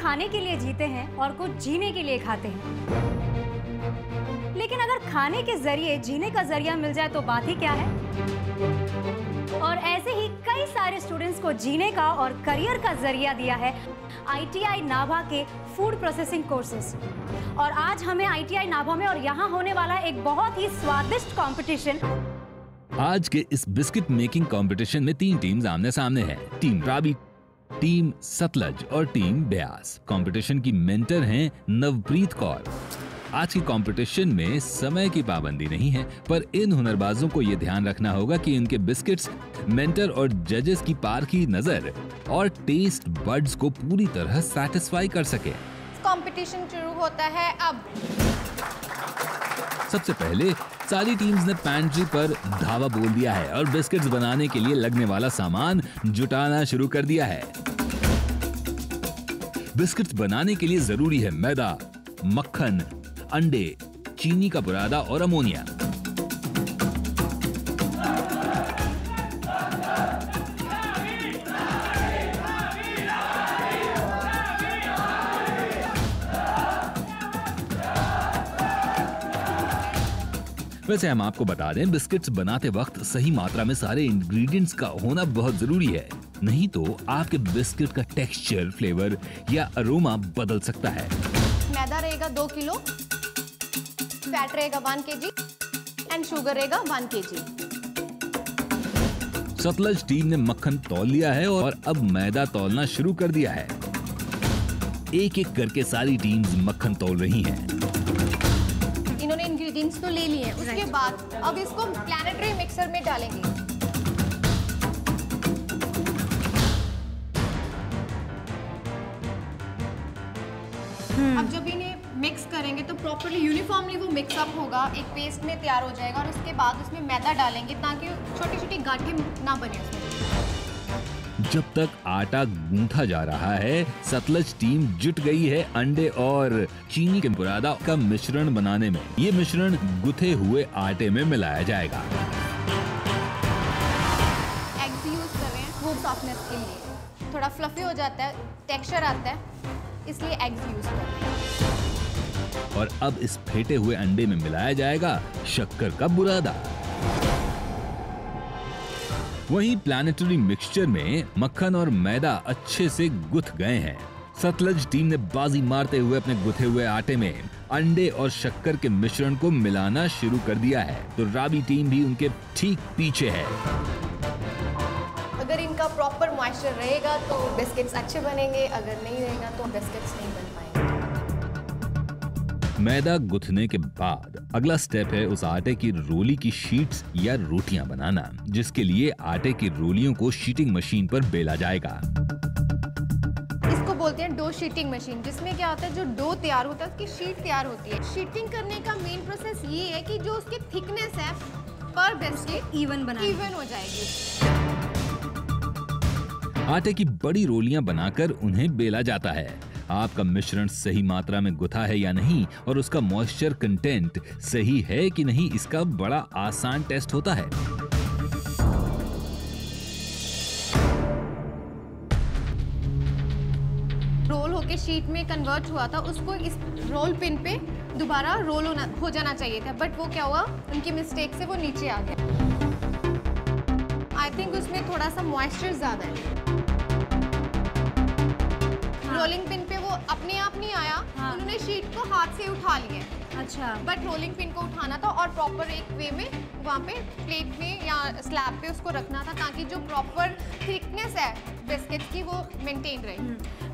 खाने के लिए जीते हैं और कुछ जीने के लिए खाते हैं। लेकिन अगर खाने के जरिए जीने का जरिया मिल जाए तो बात ही क्या है। और ऐसे ही कई सारे स्टूडेंट्स को जीने का और करियर का जरिया दिया है ITI नाभा के फूड प्रोसेसिंग कोर्सेस। और आज हमें ITI नाभा में और यहाँ होने वाला एक बहुत ही स्वादिष्ट कंपटीशन। आज के इस बिस्किट मेकिंग कंपटीशन में 3 टीम्स आमने सामने हैं। टीम राबी, टीम सतलज और टीम ब्यास। कंपटीशन की मेंटर हैं नवप्रीत कौर। आज की कंपटीशन में समय की पाबंदी नहीं है, पर इन हुनरबाजों को ये ध्यान रखना होगा कि इनके बिस्किट्स मेंटर और जजेस की पारखी नजर और टेस्ट बड्स को पूरी तरह सैटिस्फाई कर सके। कंपटीशन शुरू होता है अब। सबसे पहले सारी टीम्स ने पैंट्री पर धावा बोल दिया है और बिस्किट्स बनाने के लिए लगने वाला सामान जुटाना शुरू कर दिया है। बिस्किट्स बनाने के लिए जरूरी है मैदा, मक्खन, अंडे, चीनी का बुरादा और अमोनिया। वैसे हम आपको बता दें, बिस्किट्स बनाते वक्त सही मात्रा में सारे इंग्रेडिएंट्स का होना बहुत जरूरी है, नहीं तो आपके बिस्किट का टेक्सचर, फ्लेवर या अरोमा बदल सकता है। मैदा रहेगा 2 किलो, फैट रहेगा 1 kg एंड शुगर रहेगा 1 kg। सतलज टीम ने मक्खन तौल लिया है और अब मैदा तौलना शुरू कर दिया है। एक एक करके सारी टीम्स मक्खन तौल रही हैं। इन्होंने इंग्रेडिएंट्स तो ले लिए हैं, उसके बाद अब इसको प्लानेटरी मिक्सर में डालेंगे। अब जब इन्हें मिक्स करेंगे तो प्रॉपर्ली यूनिफॉर्मली वो मिक्सअप होगा, एक पेस्ट में तैयार हो जाएगा। और उसके बाद उसमें मैदा डालेंगे ताकि छोटी छोटी गांठें ना बने उसमें। जब तक आटा गूंथा जा रहा है, सतलज टीम जुट गई है अंडे और चीनी के बुरादा का मिश्रण बनाने में। ये मिश्रण गुथे हुए आटे में मिलाया जाएगा। एग्स यूज कर रहे हैं वो सॉफ्टनेस के लिए, थोड़ा फ्लफी हो जाता है, टेक्सचर आता है, इसलिए एग्स यूज कर रहे हैं। और अब इस फेंटे हुए अंडे में मिलाया जाएगा शक्कर का बुरादा। वहीं प्लानेटरी मिक्सचर में मक्खन और मैदा अच्छे से गुथ गए हैं। सतलज टीम ने बाजी मारते हुए अपने गुथे हुए आटे में अंडे और शक्कर के मिश्रण को मिलाना शुरू कर दिया है, तो राबी टीम भी उनके ठीक पीछे है। अगर इनका प्रॉपर मॉइस्चर रहेगा तो बिस्किट्स अच्छे बनेंगे, अगर नहीं रहेगा तो बिस्किट्स नहीं बन पाएंगे। मैदा गुथने के बाद अगला स्टेप है उस आटे की रोली की शीट्स या रोटियां बनाना, जिसके लिए आटे की रोलियों को शीटिंग मशीन पर बेला जाएगा। इसको बोलते हैं डो शीटिंग मशीन, जिसमें क्या होता है, जो डो तैयार होता है उसकी शीट तैयार होती है। शीटिंग करने का मेन प्रोसेस ये है कि जो उसकी थिकनेस है पर बिस्किट इवन हो जाएगी। आटे की बड़ी रोलियां बनाकर उन्हें बेला जाता है। आपका मिश्रण सही मात्रा में गुथा है या नहीं और उसका मॉइस्चर कंटेंट सही है कि नहीं, इसका बड़ा आसान टेस्ट होता है। रोल होके शीट में कन्वर्ट हुआ था, उसको इस रोल पिन पे दोबारा रोल हो जाना चाहिए था, बट वो क्या हुआ, उनकी मिस्टेक से वो नीचे आ गया। आई थिंक उसमें थोड़ा सा मॉइस्चर ज्यादा है। रोलिंग पिन पे वो अपने आप नहीं आया, उन्होंने शीट को हाथ से उठा लिया। अच्छा। बट रोलिंग पिन को उठाना था और प्रॉपर एक वे में वहाँ पे प्लेट में या स्लैब पे उसको रखना था, ताकि जो प्रॉपर थिकनेस है बिस्किट की वो मेंटेन रहे।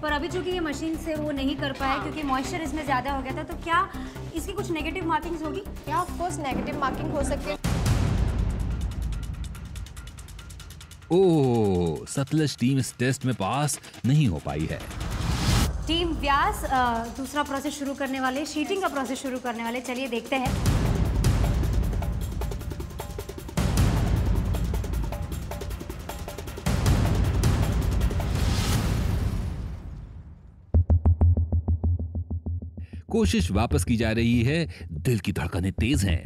पर अभी चूंकि ये मशीन से वो नहीं कर पाया क्योंकि मॉइस्चर इसमें ज़्यादा हो गया था, तो क्या इसकी कुछ नेगेटिव मार्किंग्स होगी? या ऑफ कोर्स नेगेटिव मार्किंग हो सकती है। ओह, सतलज टीम इस टेस्ट में पास नहीं हो पाई है। टीम व्यास दूसरा प्रोसेस शुरू करने वाले, शीटिंग का प्रोसेस शुरू करने वाले। चलिए देखते हैं। कोशिश वापस की जा रही है, दिल की धड़कनें तेज हैं।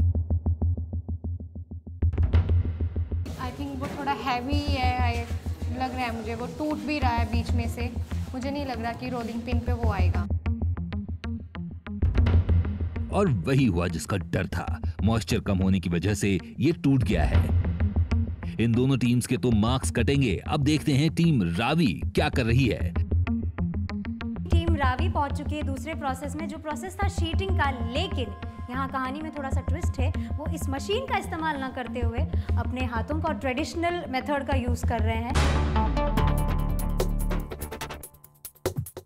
आई थिंक वो थोड़ा हैवी है, लग रहा है मुझे, वो टूट भी रहा है बीच में से। मुझे नहीं लग रहा कि रोलिंग पिन पे वो आएगा। और वही हुआ जिसका डर था। मॉइस्चर कम होने की वजह से ये टूट गया है। इन दोनों टीम्स के तो मार्क्स कटेंगे। अब देखते हैं टीम रावी क्या कर रही है। टीम रावी पहुंच चुकी है दूसरे प्रोसेस में, जो प्रोसेस था शीटिंग का, लेकिन यहाँ कहानी में थोड़ा सा ट्विस्ट है। वो इस मशीन का इस्तेमाल ना करते हुए अपने हाथों का ट्रेडिशनल मेथड का यूज कर रहे हैं।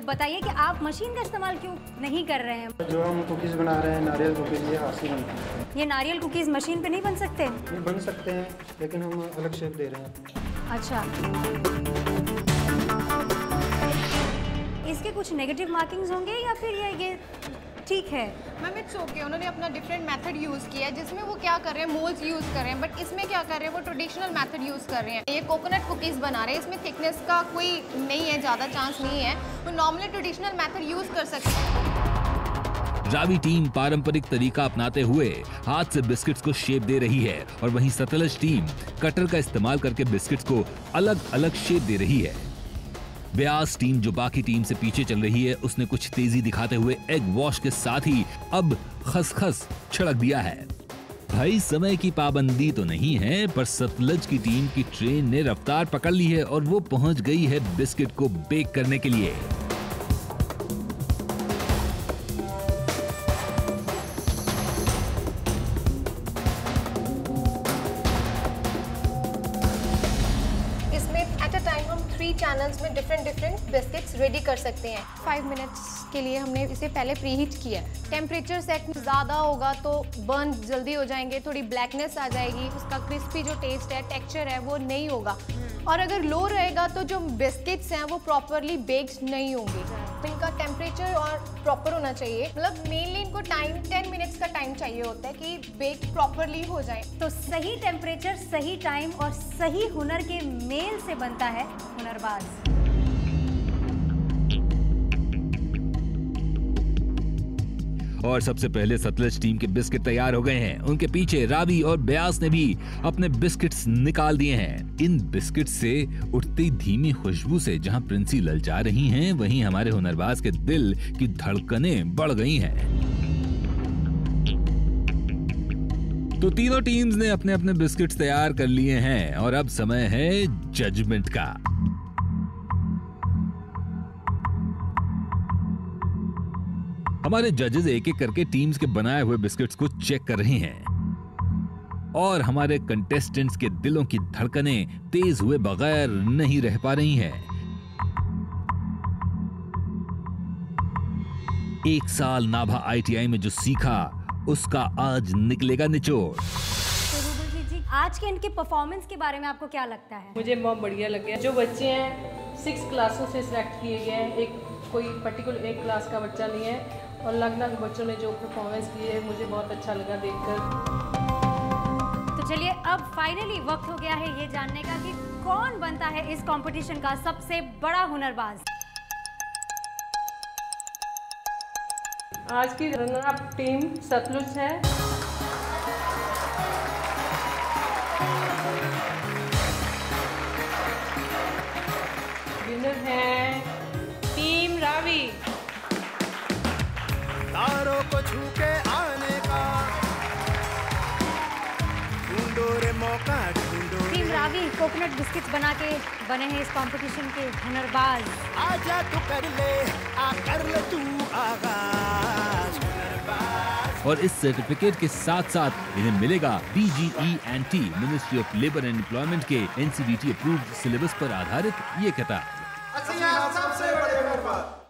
बताइए कि आप मशीन का इस्तेमाल क्यों नहीं कर रहे हैं? जो हम कुकीज़ बना रहे हैं, नारियल कुकीज़, ये हाथ से बनते हैं। ये नारियल कुकीज़ मशीन पे नहीं बन सकते? ये बन सकते हैं, लेकिन हम अलग शेप दे रहे हैं। अच्छा, इसके कुछ नेगेटिव मार्किंग्स होंगे या फिर ये ठीक है? मैम इट्स ओके, उन्होंने अपना डिफरेंट मेथड यूज़ किया है जिसमें वो क्या कर रहे हैं, मोल्ड्स यूज़ कर रहे हैं, बट इसमें क्या कर रहे हैं, वो ट्रेडिशनल मेथड यूज़ कर रहे हैं। ये कोकोनट कुकीज़ बना रहे हैं, इसमें थिकनेस का कोई नहीं है, ज़्यादा चांस नहीं है, वो नॉर्मली ट्रेडिशनल मेथड यूज़ कर सकते हैं। रावी टीम पारंपरिक तरीका अपनाते हुए हाथ से बिस्किट्स को शेप दे रही है और वहीं सतलज टीम कटर का इस्तेमाल करके बिस्किट्स को अलग अलग शेप दे रही है। ब्यास टीम जो बाकी टीम से पीछे चल रही है, उसने कुछ तेजी दिखाते हुए एग वॉश के साथ ही अब खसखस छिड़क दिया है। भाई समय की पाबंदी तो नहीं है, पर सतलज की टीम की ट्रेन ने रफ्तार पकड़ ली है और वो पहुंच गई है बिस्किट को बेक करने के लिए। चैनल्स में डिफरेंट बिस्किट्स रेडी कर सकते हैं। 5 मिनट्स के लिए हमने इसे पहले प्रीहीट किया। टेम्परेचर सेट ज़्यादा होगा तो बर्न जल्दी हो जाएंगे, थोड़ी ब्लैकनेस आ जाएगी, उसका क्रिस्पी जो टेस्ट है, टेक्सचर है, वो नहीं होगा। और अगर लो रहेगा तो जो बिस्किट्स हैं वो प्रॉपरली बेक्ड नहीं होंगे। तो इनका टेम्परेचर और प्रॉपर होना चाहिए, मतलब मेनली इनको टाइम 10 मिनट्स का टाइम चाहिए होता है कि बेक प्रॉपरली हो जाए। तो सही टेम्परेचर, सही टाइम और सही हुनर के मेल से बनता है हुनरबाज। और सबसे पहले सतलज टीम के बिस्किट तैयार हो गए हैं। उनके पीछे रावी और ब्यास ने भी अपने बिस्किट्स निकाल दिए हैं। इन बिस्किट से उठती धीमी खुशबू से जहां प्रिंसी ललचा रही हैं, वहीं हमारे हुनरबाज के दिल की धड़कनें बढ़ गई हैं। तो तीनों टीम्स ने अपने अपने बिस्किट्स तैयार कर लिए हैं और अब समय है जजमेंट का। हमारे जजेस एक एक करके टीम्स के बनाए हुए बिस्किट्स को चेक कर रहे हैं और हमारे कंटेस्टेंट्स के दिलों की धड़कनें तेज हुए बगैर नहीं रह पा रही हैं। 1 साल नाभा ITI में जो सीखा उसका आज निकलेगा निचोड़। जी, आज के इनके परफॉर्मेंस के बारे में आपको क्या लगता है? मुझे बहुत बढ़िया लगे। जो बच्चे हैं 6 क्लासों से सिलेक्ट किए गए हैं, एक कोई पर्टिकुलर एक क्लास का बच्चा नहीं है, और लगभग बच्चों ने जो परफॉर्मेंस की है मुझे बहुत अच्छा लगा देखकर। तो चलिए अब फाइनली वक्त हो गया है ये जानने का कि कौन बनता है इस कंपटीशन का सबसे बड़ा हुनरबाज। आज की रनर अप टीम सतलुज है। विनर है टीम रावी। तारों को छू के आने का ढूंढो रे मौका, ढूंढो। टीम रावी कोकोनट बिस्किट्स बना के बने हैं इस कंपटीशन के हुनरबाज। आजा तू कर ले, आ कर ले तू आगाज। और इस सर्टिफिकेट के साथ साथ इन्हें मिलेगा BGE&T ministry of labour and employment के NCVT अप्रूव्ड सिलेबस पर आधारित ये किताब। सबसे बड़े हुनरबाज।